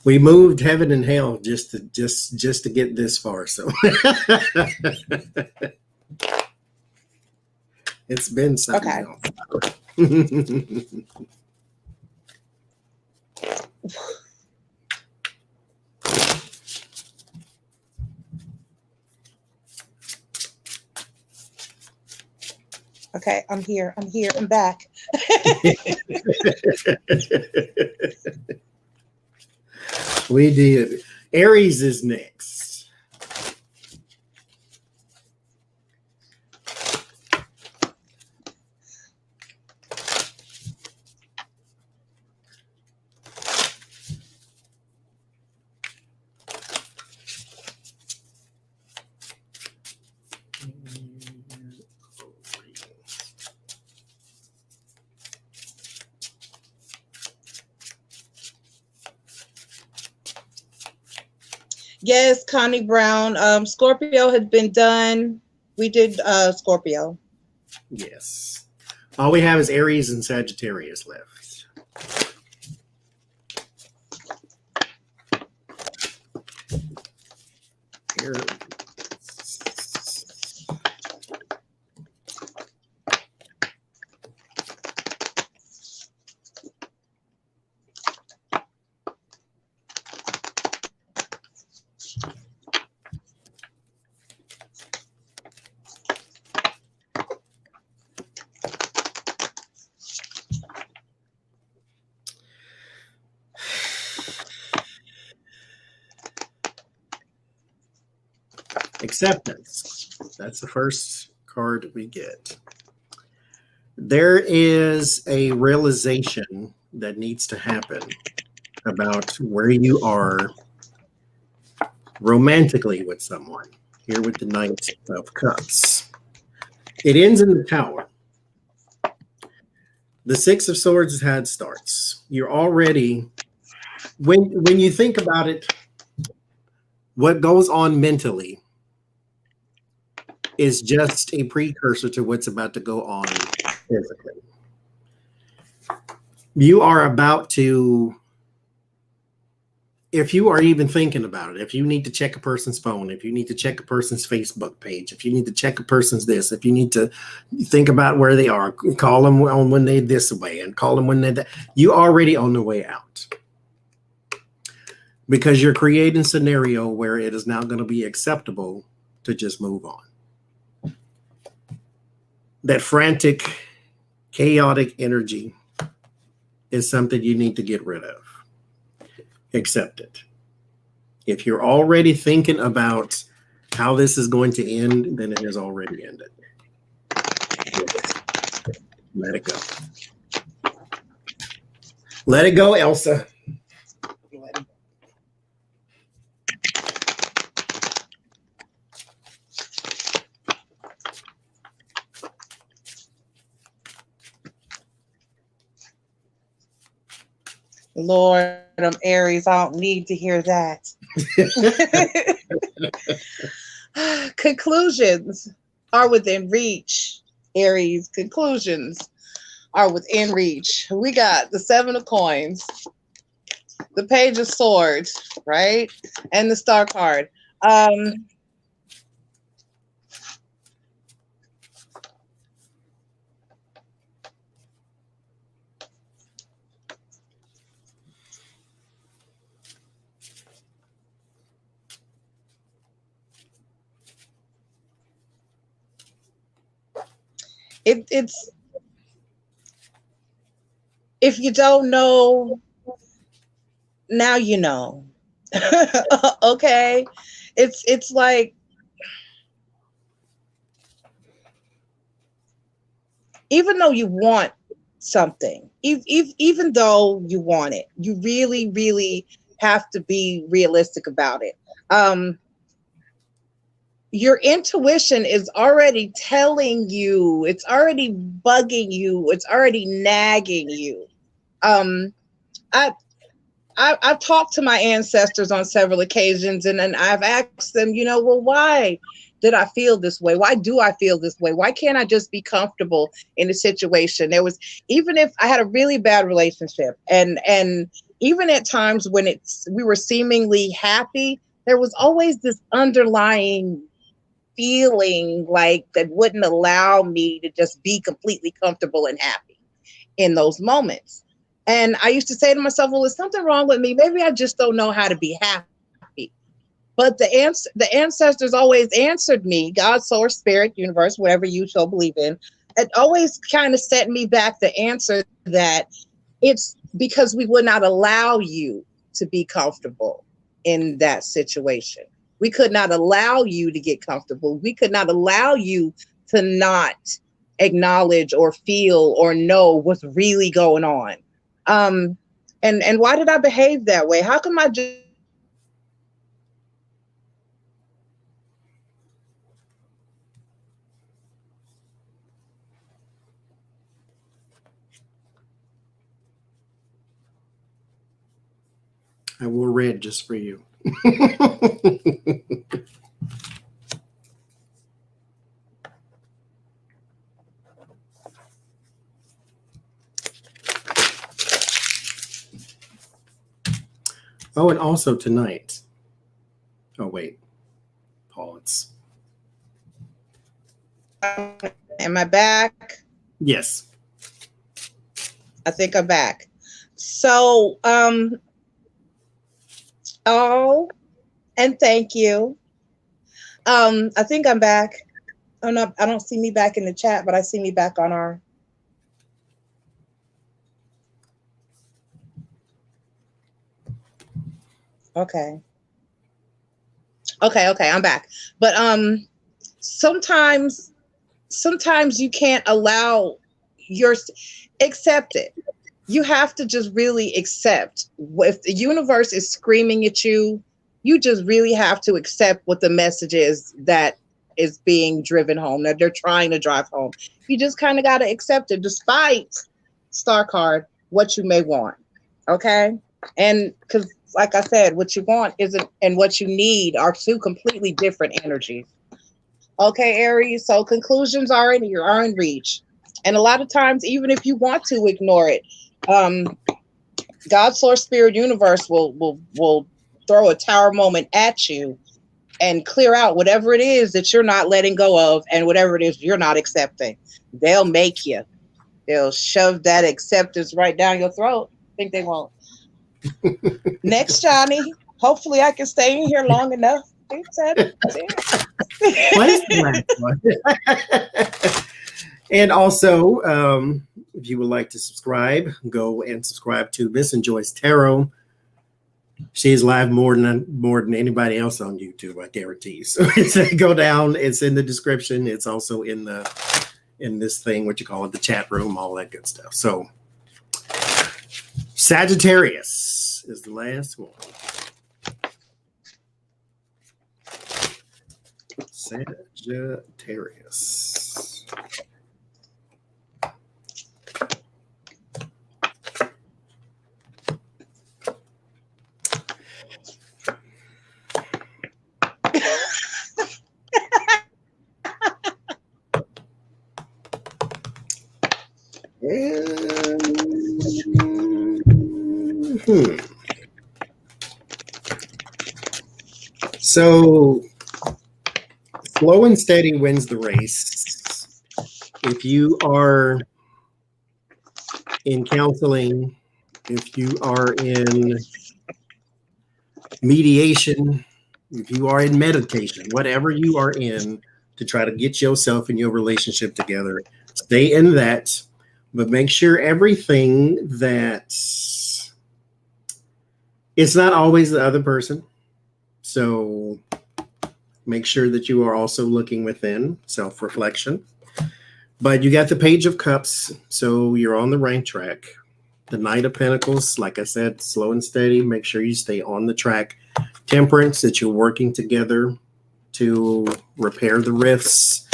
We moved heaven and hell just to get this far. So it's been something else. Okay, I'm here, I'm back. We did. Aries is next. Yes, Connie Brown. Scorpio had been done. We did Scorpio. Yes. All we have is Aries and Sagittarius left. Aries. Acceptance. That's the first card we get. There is a realization that needs to happen about where you are romantically with someone. Here with the Knight of Cups. It ends in the Tower. The Six of Swords has had starts. You're already, when you think about it, what goes on mentally is just a precursor to what's about to go on physically. You are about to, if you are even thinking about it, if you need to check a person's phone, if you need to check a person's Facebook page, if you need to check a person's this, if you need to think about where they are, call them when they're this way and call them when they're that, you already on the way out. Because you're creating a scenario where it is now going to be acceptable to just move on. That frantic, chaotic energy is something you need to get rid of. Accept it. If you're already thinking about how this is going to end, then it has already ended. Let it go. Let it go, Elsa. Let it Lord, I'm Aries. I don't need to hear that. Conclusions are within reach. Aries, conclusions are within reach. We got the 7 of coins, the Page of Swords, right? And the Star card. It's if you don't know, now you know. Okay, it's like even though you want something, even though you want it, you really, really have to be realistic about it. Your intuition is already telling you, it's already bugging you, it's already nagging you. I've talked to my ancestors on several occasions, and I've asked them, well, why did I feel this way? Why do I feel this way? Why can't I just be comfortable in a situation? There was, even if I had a really bad relationship, and even at times when we were seemingly happy, there was always this underlying feeling like that wouldn't allow me to just be completely comfortable and happy in those moments. And I used to say to myself, well, is something wrong with me? Maybe I just don't know how to be happy. But the ancestors always answered me, God, source, spirit, universe, whatever you shall believe in. It always kind of set me back the answer that it's because we would not allow you to be comfortable in that situation. We could not allow you to get comfortable. We could not allow you to not acknowledge or feel or know what's really going on. And why did I behave that way? How come I just I wore red just for you. Oh, and also tonight. Oh, wait. Paul, it's. am I back? Yes. I think I'm back. So, oh, and thank you. I think I'm back. Oh no, I don't see me back in the chat, but I see me back on our. Okay. Okay, I'm back. But sometimes you can't allow accept it. You have to just really accept. If the universe is screaming at you, you just really have to accept what the message is that is being driven home, that they're trying to drive home. You just kind of got to accept it, despite Star card, what you may want. Okay? And because, like I said, what you want isn't, and what you need are two completely different energies. Okay, Aries. So conclusions are in reach. And a lot of times, even if you want to ignore it, God, source, spirit, universe will throw a tower moment at you and clear out whatever it is that you're not letting go of, and whatever it is you're not accepting. They'll make you. They'll shove that acceptance right down your throat. Think they won't. Next, Johnny. Hopefully, I can stay in here long enough. What is the last one? And also, if you would like to subscribe, go and subscribe to Miss and Joy's Tarot. She's live more than anybody else on YouTube, I guarantee. So go down. It's in the description. It's also in this thing, what you call it, the chat room, all that good stuff. So Sagittarius is the last one. Sagittarius. So slow and steady wins the race. If you are in counseling, if you are in mediation, if you are in meditation, whatever you are in to try to get yourself and your relationship together, stay in that, but make sure everything that it's not always the other person. So make sure that you are also looking within, self-reflection. But you got the Page of Cups, so you're on the right track. The Knight of Pentacles, like I said, slow and steady. Make sure you stay on the track. Temperance, that you're working together to repair the rifts.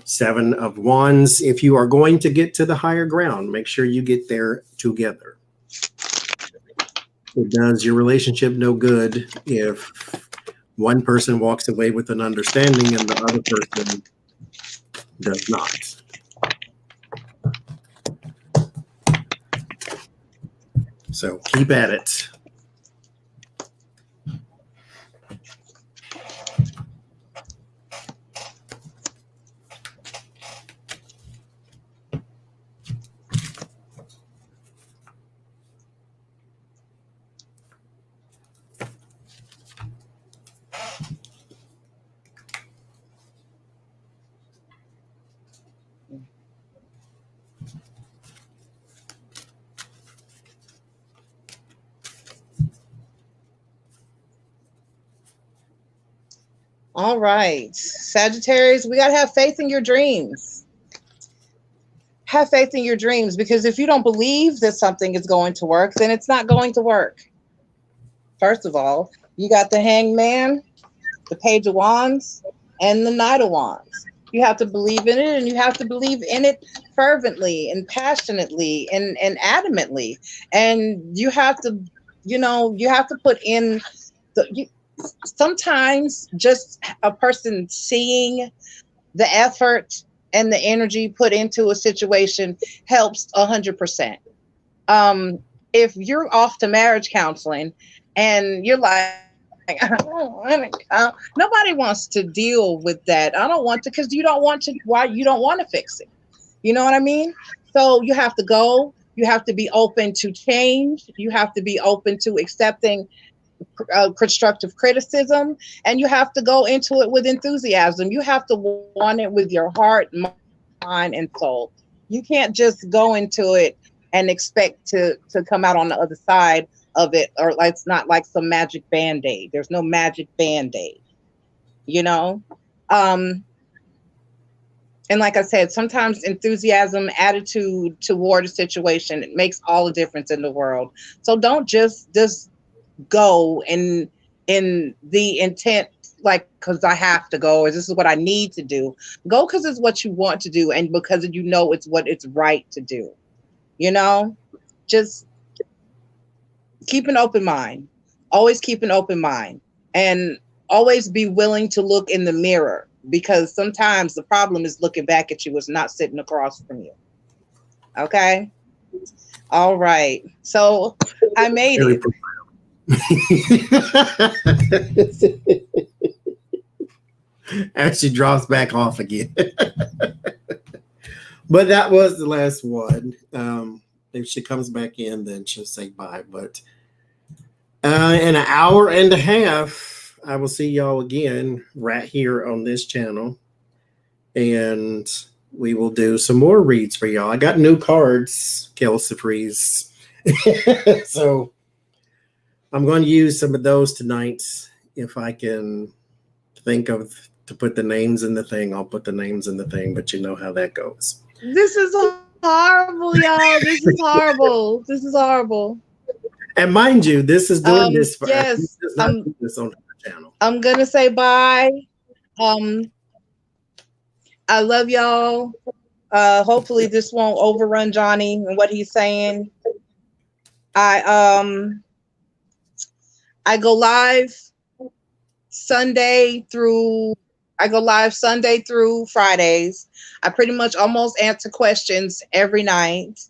Seven of Wands, if you are going to get to the higher ground, make sure you get there together. It does your relationship no good if one person walks away with an understanding and the other person does not. So keep at it. All right, Sagittarius, we got to have faith in your dreams. Have faith in your dreams, because if you don't believe that something is going to work, then it's not going to work. First of all, you got the Hangman, the Page of Wands, and the Knight of Wands. You have to believe in it, and you have to believe in it fervently and passionately and adamantly. And you have to, you have to put in sometimes just a person seeing the effort and the energy put into a situation helps 100%. If you're off to marriage counseling and you're like, nobody wants to deal with that. I don't want to, because you don't want to. Why? You don't want to fix it. You know what I mean? So you have to go. You have to be open to change. You have to be open to accepting constructive criticism, and you have to go into it with enthusiasm. You have to want it with your heart, mind, and soul. You can't just go into it and expect to come out on the other side of it, or like it's not like some magic band-aid. There's no magic band-aid, and like I said, sometimes enthusiasm, attitude toward a situation, it makes all the difference in the world. So don't just go in the intent, like, because I have to go, or this is what I need to do. Go because it's what you want to do, and because it's what it's right to do. Just keep an open mind. Always keep an open mind, and always be willing to look in the mirror, because sometimes the problem is looking back at you, it's not sitting across from you. Okay. All right. So I made it. And she drops back off again. But that was the last one. If she comes back in, then she'll say bye. But in an hour and a half, I will see y'all again right here on this channel. And we will do some more reads for y'all. I got new cards, Kelsey Freeze. So I'm going to use some of those tonight. If I can think of to put the names in the thing, I'll put the names in the thing, but you know how that goes. This is horrible, y'all. This is horrible. This is horrible. And mind you, this is doing this for yes, us. This is not doing this on her channel. I'm gonna say bye. I love y'all. Hopefully this won't overrun Johnny and what he's saying. I go live Sunday through Fridays. I pretty much almost answer questions every night.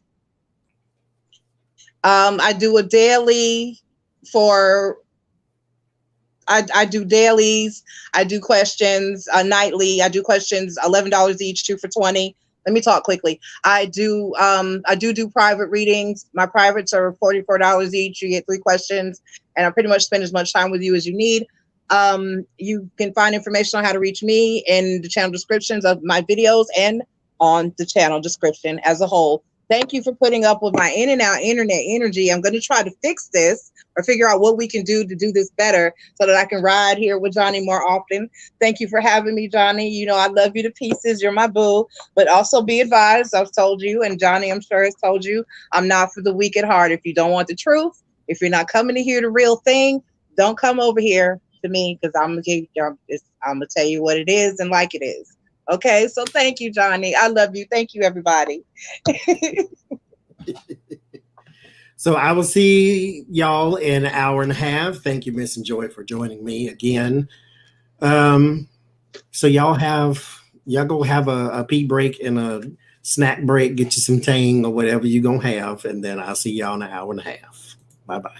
I do a daily I do dailies. I do questions nightly. I do questions $11 each, 2 for $20. Let me talk quickly. I do private readings. My privates are $44 each. You get 3 questions, and I pretty much spend as much time with you as you need. You can find information on how to reach me in the channel descriptions of my videos and on the channel description as a whole. Thank you for putting up with my in and out internet energy. I'm going to try to fix this or figure out what we can do to do this better so that I can ride here with Johnny more often. Thank you for having me, Johnny. You know, I love you to pieces. You're my boo. But also be advised, I've told you, and Johnny, I'm sure has told you, I'm not for the weak at heart. If you don't want the truth, if you're not coming to hear the real thing, don't come over here to me, because I'm going to tell you what it is and like it is. Okay, so thank you, Johnny. I love you. Thank you, everybody. So I will see y'all in an hour and a half. Thank you, Miss and Joy, for joining me again. So y'all go have a pee break and a snack break. Get you some Tang or whatever you're going to have. And then I'll see y'all in an hour and a half. Bye-bye.